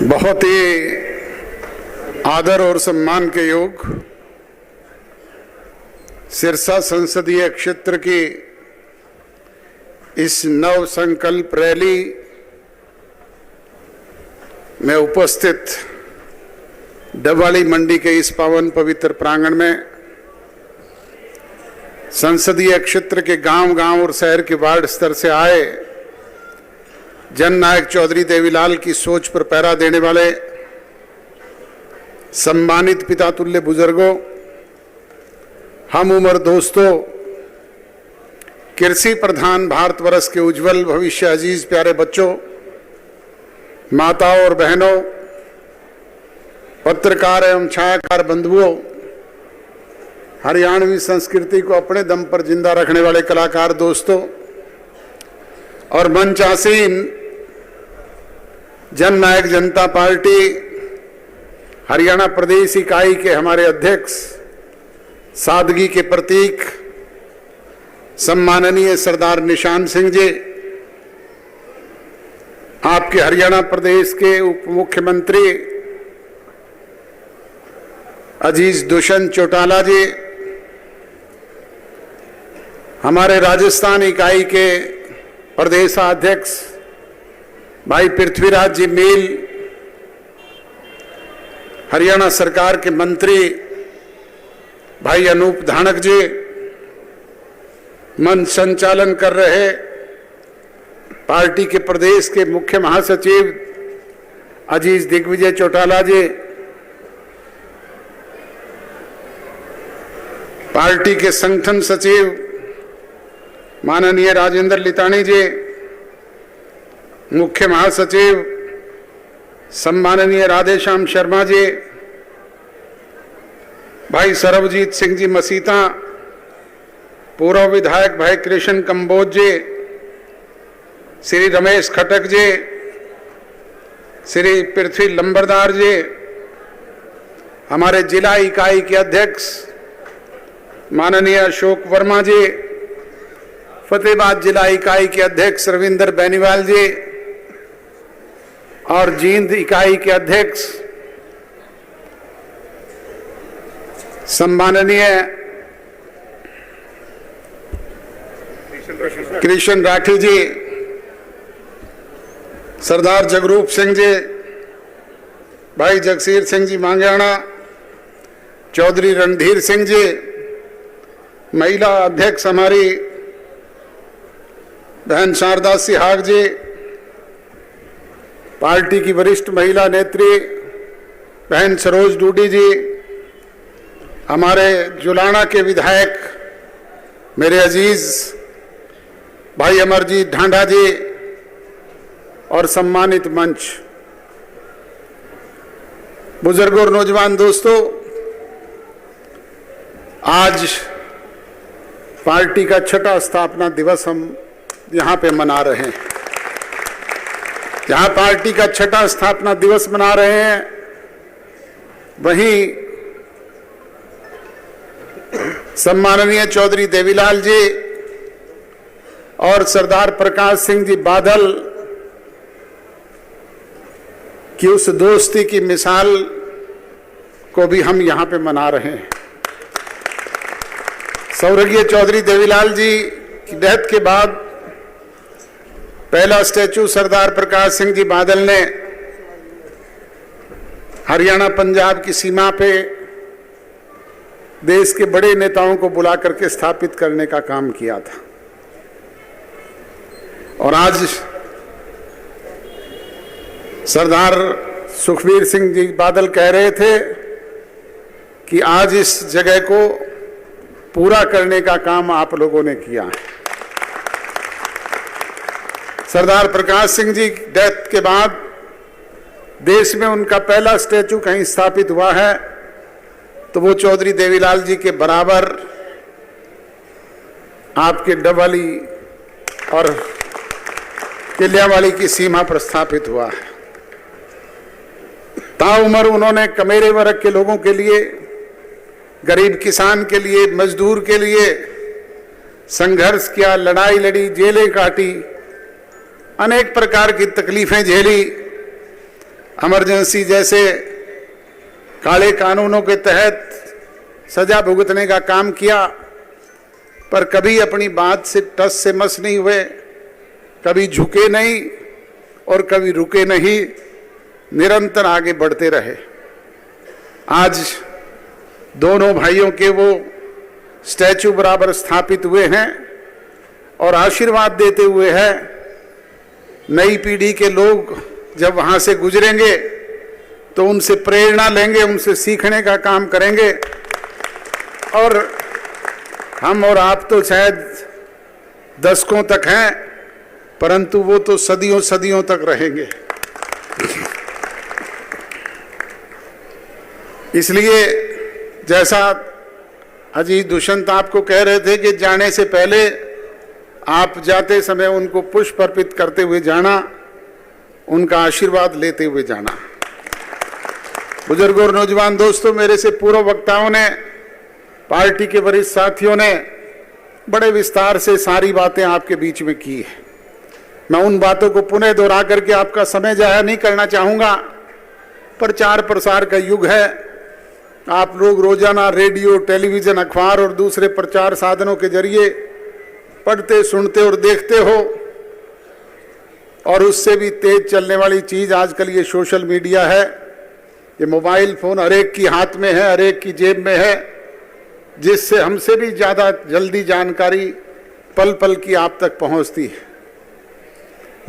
बहुत ही आदर और सम्मान के योग सिरसा संसदीय क्षेत्र की इस नव संकल्प रैली में उपस्थित डबवाली मंडी के इस पावन पवित्र प्रांगण में संसदीय क्षेत्र के गांव-गांव और शहर के वार्ड स्तर से आए जननायक चौधरी देवीलाल की सोच पर पहरा देने वाले सम्मानित पिता तुल्य बुजुर्गों, हम उम्र दोस्तों, कृषि प्रधान भारतवर्ष के उज्जवल भविष्य अजीज प्यारे बच्चों, माताओं और बहनों, पत्रकार एवं छायाकार बंधुओं, हरियाणवी संस्कृति को अपने दम पर जिंदा रखने वाले कलाकार दोस्तों और मंच आसीन जननायक जनता पार्टी हरियाणा प्रदेश इकाई के हमारे अध्यक्ष, सादगी के प्रतीक सम्माननीय सरदार निशान सिंह जी, आपके हरियाणा प्रदेश के उप मुख्यमंत्री अजीज दुष्यंत चौटाला जी, हमारे राजस्थान इकाई के प्रदेशाध्यक्ष भाई पृथ्वीराज जी मील, हरियाणा सरकार के मंत्री भाई अनूप धानक जी, मंच संचालन कर रहे पार्टी के प्रदेश के मुख्य महासचिव अजीज दिग्विजय चौटाला जी, पार्टी के संगठन सचिव माननीय राजेंद्र लितानी जी, मुख्य महासचिव सम्माननीय राधेश्याम शर्मा जी, भाई सरबजीत सिंह जी मसीता, पूर्व विधायक भाई कृष्ण कंबोज जी, श्री रमेश खटक जी, श्री पृथ्वी लंबरदार जी, हमारे जिला इकाई के अध्यक्ष माननीय अशोक वर्मा जी, फतेहाबाद जिला इकाई के अध्यक्ष रविंदर बेनीवाल जी और जींद इकाई के अध्यक्ष सम्माननीय कृष्ण राठी जी, सरदार जगरूप सिंह जी, भाई जगसीर सिंह जी मांगयाणा, चौधरी रणधीर सिंह जी, महिला अध्यक्ष हमारी बहन शारदा सिहाग जी, पार्टी की वरिष्ठ महिला नेत्री बहन सरोज डूडी जी, हमारे जुलाना के विधायक मेरे अजीज भाई अमरजीत ढांडा जी और सम्मानित मंच, बुजुर्गों और नौजवान दोस्तों, आज पार्टी का छठा स्थापना दिवस हम यहाँ पे मना रहे हैं। जहाँ पार्टी का छठा स्थापना दिवस मना रहे हैं, वहीं सम्माननीय चौधरी देवीलाल जी और सरदार प्रकाश सिंह जी बादल की उस दोस्ती की मिसाल को भी हम यहाँ पे मना रहे हैं। स्वर्गीय चौधरी देवीलाल जी की डेथ के बाद पहला स्टैचू सरदार प्रकाश सिंह जी बादल ने हरियाणा पंजाब की सीमा पे देश के बड़े नेताओं को बुला करके स्थापित करने का काम किया था। और आज सरदार सुखबीर सिंह जी बादल कह रहे थे कि आज इस जगह को पूरा करने का काम आप लोगों ने किया है। सरदार प्रकाश सिंह जी डेथ के बाद देश में उनका पहला स्टैचू कहीं स्थापित हुआ है तो वो चौधरी देवीलाल जी के बराबर आपके डबवाली और किलियावाली की सीमा पर स्थापित हुआ है। ताउम्र उन्होंने कमेरे वर्ग के लोगों के लिए, गरीब किसान के लिए, मजदूर के लिए संघर्ष किया, लड़ाई लड़ी, जेलें काटी, अनेक प्रकार की तकलीफें झेली, इमरजेंसी जैसे काले कानूनों के तहत सजा भुगतने का काम किया, पर कभी अपनी बात से टस से मस नहीं हुए, कभी झुके नहीं और कभी रुके नहीं, निरंतर आगे बढ़ते रहे। आज दोनों भाइयों के वो स्टैचू बराबर स्थापित हुए हैं और आशीर्वाद देते हुए हैं। नई पीढ़ी के लोग जब वहां से गुजरेंगे तो उनसे प्रेरणा लेंगे, उनसे सीखने का काम करेंगे। और हम और आप तो शायद दशकों तक हैं, परंतु वो तो सदियों सदियों तक रहेंगे। इसलिए जैसा अजीत दुष्यंत आपको कह रहे थे कि जाने से पहले आप जाते समय उनको पुष्प अर्पित करते हुए जाना, उनका आशीर्वाद लेते हुए जाना। बुजुर्गों और नौजवान दोस्तों, मेरे से पूर्व वक्ताओं ने, पार्टी के वरिष्ठ साथियों ने बड़े विस्तार से सारी बातें आपके बीच में की है। मैं उन बातों को पुनः दोहरा करके आपका समय जाया नहीं करना चाहूंगा। प्रचार प्रसार का युग है। आप लोग रोजाना रेडियो, टेलीविजन, अखबार और दूसरे प्रचार साधनों के जरिए पढ़ते, सुनते और देखते हो। और उससे भी तेज चलने वाली चीज आजकल ये सोशल मीडिया है। ये मोबाइल फोन हर एक की हाथ में है, हर एक की जेब में है, जिससे हमसे भी ज्यादा जल्दी जानकारी पल पल की आप तक पहुंचती है।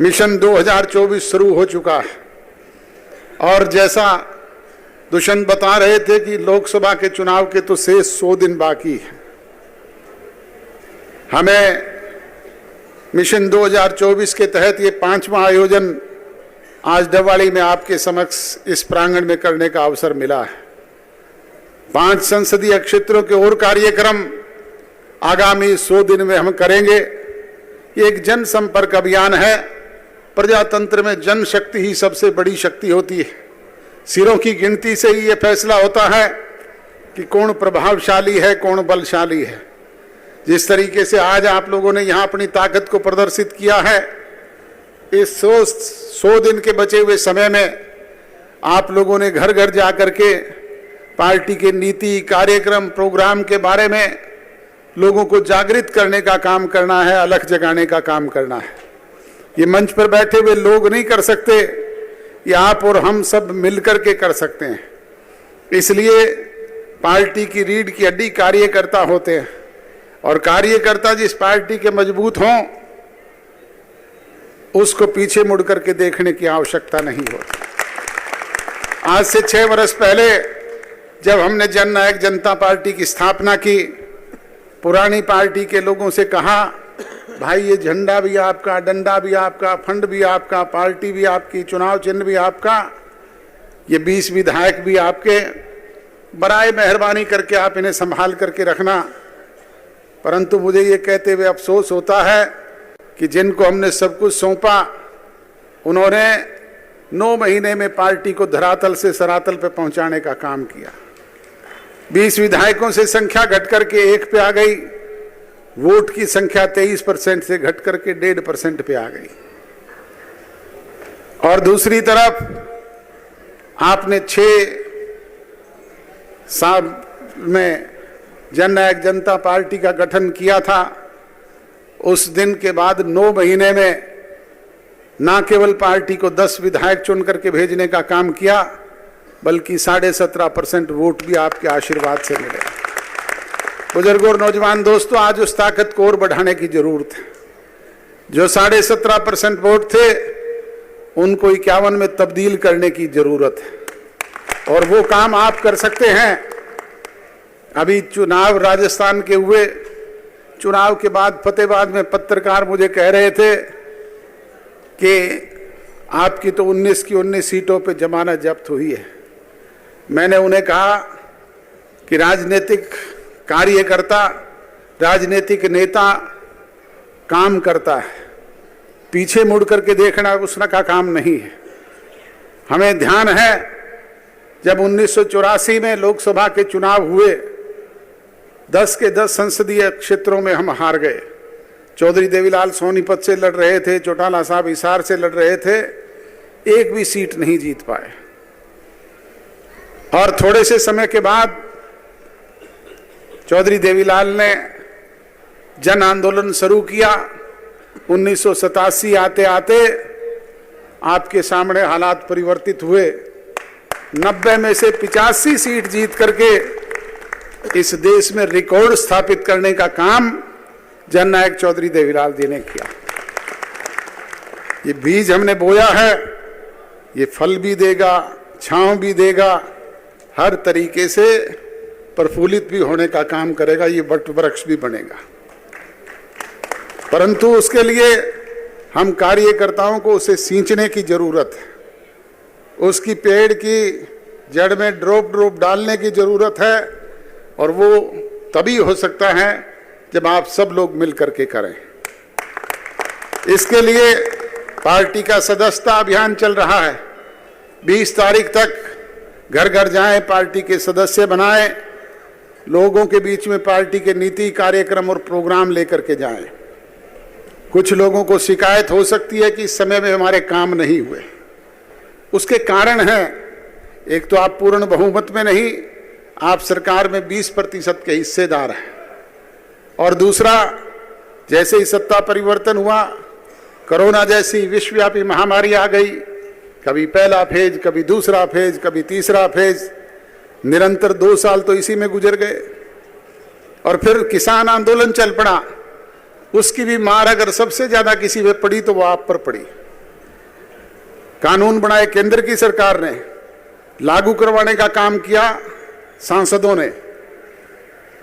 मिशन 2024 शुरू हो चुका है और जैसा दुष्यंत बता रहे थे कि लोकसभा के चुनाव के तो शेष 100 दिन बाकी है। हमें मिशन 2024 के तहत ये 5वां आयोजन आज दिवाली में आपके समक्ष इस प्रांगण में करने का अवसर मिला है। 5 संसदीय क्षेत्रों के और कार्यक्रम आगामी 100 दिन में हम करेंगे। ये एक जनसंपर्क अभियान है। प्रजातंत्र में जनशक्ति ही सबसे बड़ी शक्ति होती है। सिरों की गिनती से ही ये फैसला होता है कि कौन प्रभावशाली है, कौन बलशाली है। जिस तरीके से आज आप लोगों ने यहाँ अपनी ताकत को प्रदर्शित किया है, इस 100 दिन के बचे हुए समय में आप लोगों ने घर घर जाकर के पार्टी के नीति, कार्यक्रम, प्रोग्राम के बारे में लोगों को जागृत करने का काम करना है, अलख जगाने का काम करना है। ये मंच पर बैठे हुए लोग नहीं कर सकते, ये आप और हम सब मिलकर के कर सकते हैं। इसलिए पार्टी की रीढ़ की हड्डी कार्यकर्ता होते हैं और कार्यकर्ता जिस पार्टी के मजबूत हों उसको पीछे मुड़ करके देखने की आवश्यकता नहीं होती। आज से 6 वर्ष पहले जब हमने जननायक जनता पार्टी की स्थापना की, पुरानी पार्टी के लोगों से कहा, भाई ये झंडा भी आपका, डंडा भी आपका, फंड भी आपका, पार्टी भी आपकी, चुनाव चिन्ह भी आपका, ये 20 विधायक भी आपके, बराए मेहरबानी करके आप इन्हें संभाल करके रखना। परंतु मुझे ये कहते हुए अफसोस होता है कि जिनको हमने सब कुछ सौंपा, उन्होंने 9 महीने में पार्टी को धरातल से सरातल पे पहुंचाने का काम किया। 20 विधायकों से संख्या घट करके 1 पे आ गई। वोट की संख्या 23% से घट करके 1.5% पे आ गई। और दूसरी तरफ आपने 6 साल में जननायक जनता पार्टी का गठन किया था। उस दिन के बाद 9 महीने में ना केवल पार्टी को 10 विधायक चुन करके भेजने का काम किया, बल्कि 17.5% वोट भी आपके आशीर्वाद से मिले। बुजुर्गों और नौजवान दोस्तों, आज उस ताकत को और बढ़ाने की जरूरत है। जो 17.5% वोट थे उनको 51 में तब्दील करने की जरूरत है और वो काम आप कर सकते हैं। अभी चुनाव राजस्थान के हुए, चुनाव के बाद फतेहाबाद में पत्रकार मुझे कह रहे थे कि आपकी तो 19 की 19 सीटों पे जमानत जब्त हुई है। मैंने उन्हें कहा कि राजनीतिक कार्यकर्ता, राजनीतिक नेता काम करता है, पीछे मुड़ करके देखना उसका काम नहीं है। हमें ध्यान है जब 1984 में लोकसभा के चुनाव हुए, 10 के 10 संसदीय क्षेत्रों में हम हार गए। चौधरी देवीलाल सोनीपत से लड़ रहे थे, चौटाला साहब हिसार से लड़ रहे थे, एक भी सीट नहीं जीत पाए। और थोड़े से समय के बाद चौधरी देवीलाल ने जन आंदोलन शुरू किया। 1987 आते आते आपके सामने हालात परिवर्तित हुए। 90 में से 85 सीट जीत करके इस देश में रिकॉर्ड स्थापित करने का काम जननायक चौधरी देवीलाल जी ने किया। ये बीज हमने बोया है, ये फल भी देगा, छांव भी देगा, हर तरीके से प्रफुल्लित भी होने का काम करेगा, ये वट वृक्ष भी बनेगा। परंतु उसके लिए हम कार्यकर्ताओं को उसे सींचने की जरूरत है, उसकी पेड़ की जड़ में ड्रॉप डालने की जरूरत है, और वो तभी हो सकता है जब आप सब लोग मिल करके करें। इसके लिए पार्टी का सदस्यता अभियान चल रहा है। 20 तारीख तक घर घर जाएं, पार्टी के सदस्य बनाएं, लोगों के बीच में पार्टी के नीति, कार्यक्रम और प्रोग्राम लेकर के जाएं। कुछ लोगों को शिकायत हो सकती है कि इस समय में हमारे काम नहीं हुए। उसके कारण हैं, एक तो आप पूर्ण बहुमत में नहीं, आप सरकार में 20% के हिस्सेदार हैं, और दूसरा जैसे ही सत्ता परिवर्तन हुआ, कोरोना जैसी विश्वव्यापी महामारी आ गई, कभी पहला फेज, कभी दूसरा फेज, कभी तीसरा फेज, निरंतर 2 साल तो इसी में गुजर गए। और फिर किसान आंदोलन चल पड़ा, उसकी भी मार अगर सबसे ज्यादा किसी पे पड़ी तो वो आप पर पड़ी। कानून बनाए केंद्र की सरकार ने, लागू करवाने का काम किया सांसदों ने।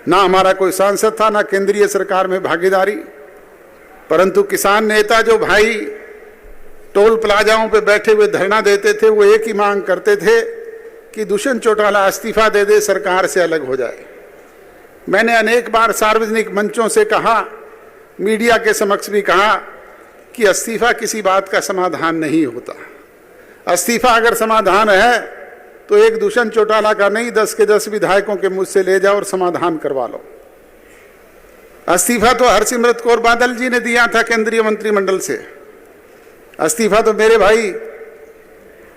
ना हमारा कोई सांसद था, ना केंद्रीय सरकार में भागीदारी, परंतु किसान नेता जो भाई टोल प्लाजाओं पे बैठे हुए धरना देते थे, वो एक ही मांग करते थे कि दुष्यंत चौटाला इस्तीफा दे दे, सरकार से अलग हो जाए। मैंने अनेक बार सार्वजनिक मंचों से कहा, मीडिया के समक्ष भी कहा कि इस्तीफा किसी बात का समाधान नहीं होता। इस्तीफा अगर समाधान है तो एक दुष्यंत चौटाला का नहीं, 10 के 10 विधायकों के मुझसे ले जाओ और समाधान करवा लो। इस्तीफा तो हरसिमरत कौर बादल जी ने दिया था केंद्रीय मंत्रिमंडल से। इस्तीफा तो मेरे भाई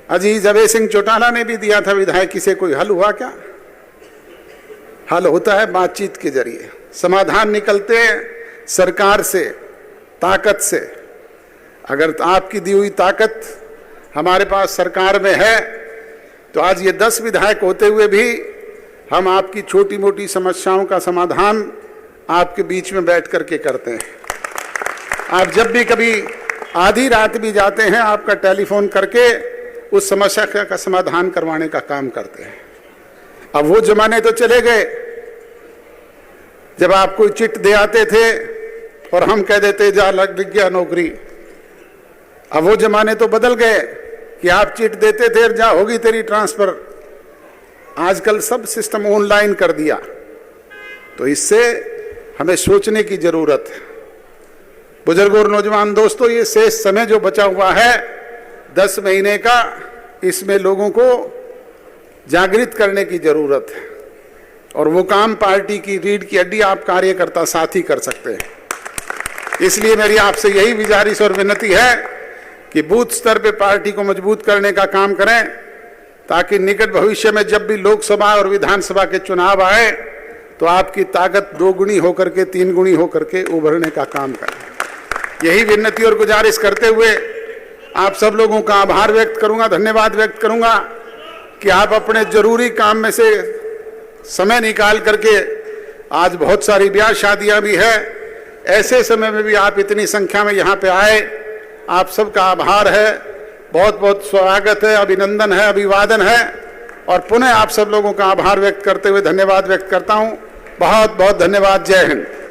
अजीज अभय सिंह चौटाला ने भी दिया था विधायकी से। कोई हल हुआ क्या? हल होता है बातचीत के जरिए, समाधान निकलते हैं सरकार से, ताकत से। अगर आपकी दी हुई ताकत हमारे पास सरकार में है तो आज ये 10 विधायक होते हुए भी हम आपकी छोटी मोटी समस्याओं का समाधान आपके बीच में बैठ करके करते हैं। आप जब भी कभी आधी रात भी जाते हैं, आपका टेलीफोन करके उस समस्या का समाधान करवाने का काम करते हैं। अब वो जमाने तो चले गए जब आप कोई चिट दे आते थे और हम कह देते जा लग गया नौकरी। अब वो जमाने तो बदल गए कि आप चिट देते थे और जा होगी तेरी ट्रांसफर। आजकल सब सिस्टम ऑनलाइन कर दिया, तो इससे हमें सोचने की जरूरत है। बुजुर्गों और नौजवान दोस्तों, ये शेष समय जो बचा हुआ है 10 महीने का, इसमें लोगों को जागृत करने की जरूरत है, और वो काम पार्टी की रीढ़ की हड्डी आप कार्यकर्ता साथ ही कर सकते हैं। इसलिए मेरी आपसे यही गुजारिश और विनती है कि बूथ स्तर पे पार्टी को मजबूत करने का काम करें, ताकि निकट भविष्य में जब भी लोकसभा और विधानसभा के चुनाव आए तो आपकी ताकत 2 गुनी होकर के 3 गुनी होकर के उभरने का काम करें। यही विनती और गुजारिश करते हुए आप सब लोगों का आभार व्यक्त करूंगा, धन्यवाद व्यक्त करूंगा कि आप अपने जरूरी काम में से समय निकाल करके, आज बहुत सारी ब्याह शादियां भी है, ऐसे समय में भी आप इतनी संख्या में यहाँ पे आए, आप सबका आभार है, बहुत बहुत स्वागत है, अभिनंदन है, अभिवादन है, और पुनः आप सब लोगों का आभार व्यक्त करते हुए धन्यवाद व्यक्त करता हूँ। बहुत बहुत धन्यवाद। जय हिंद।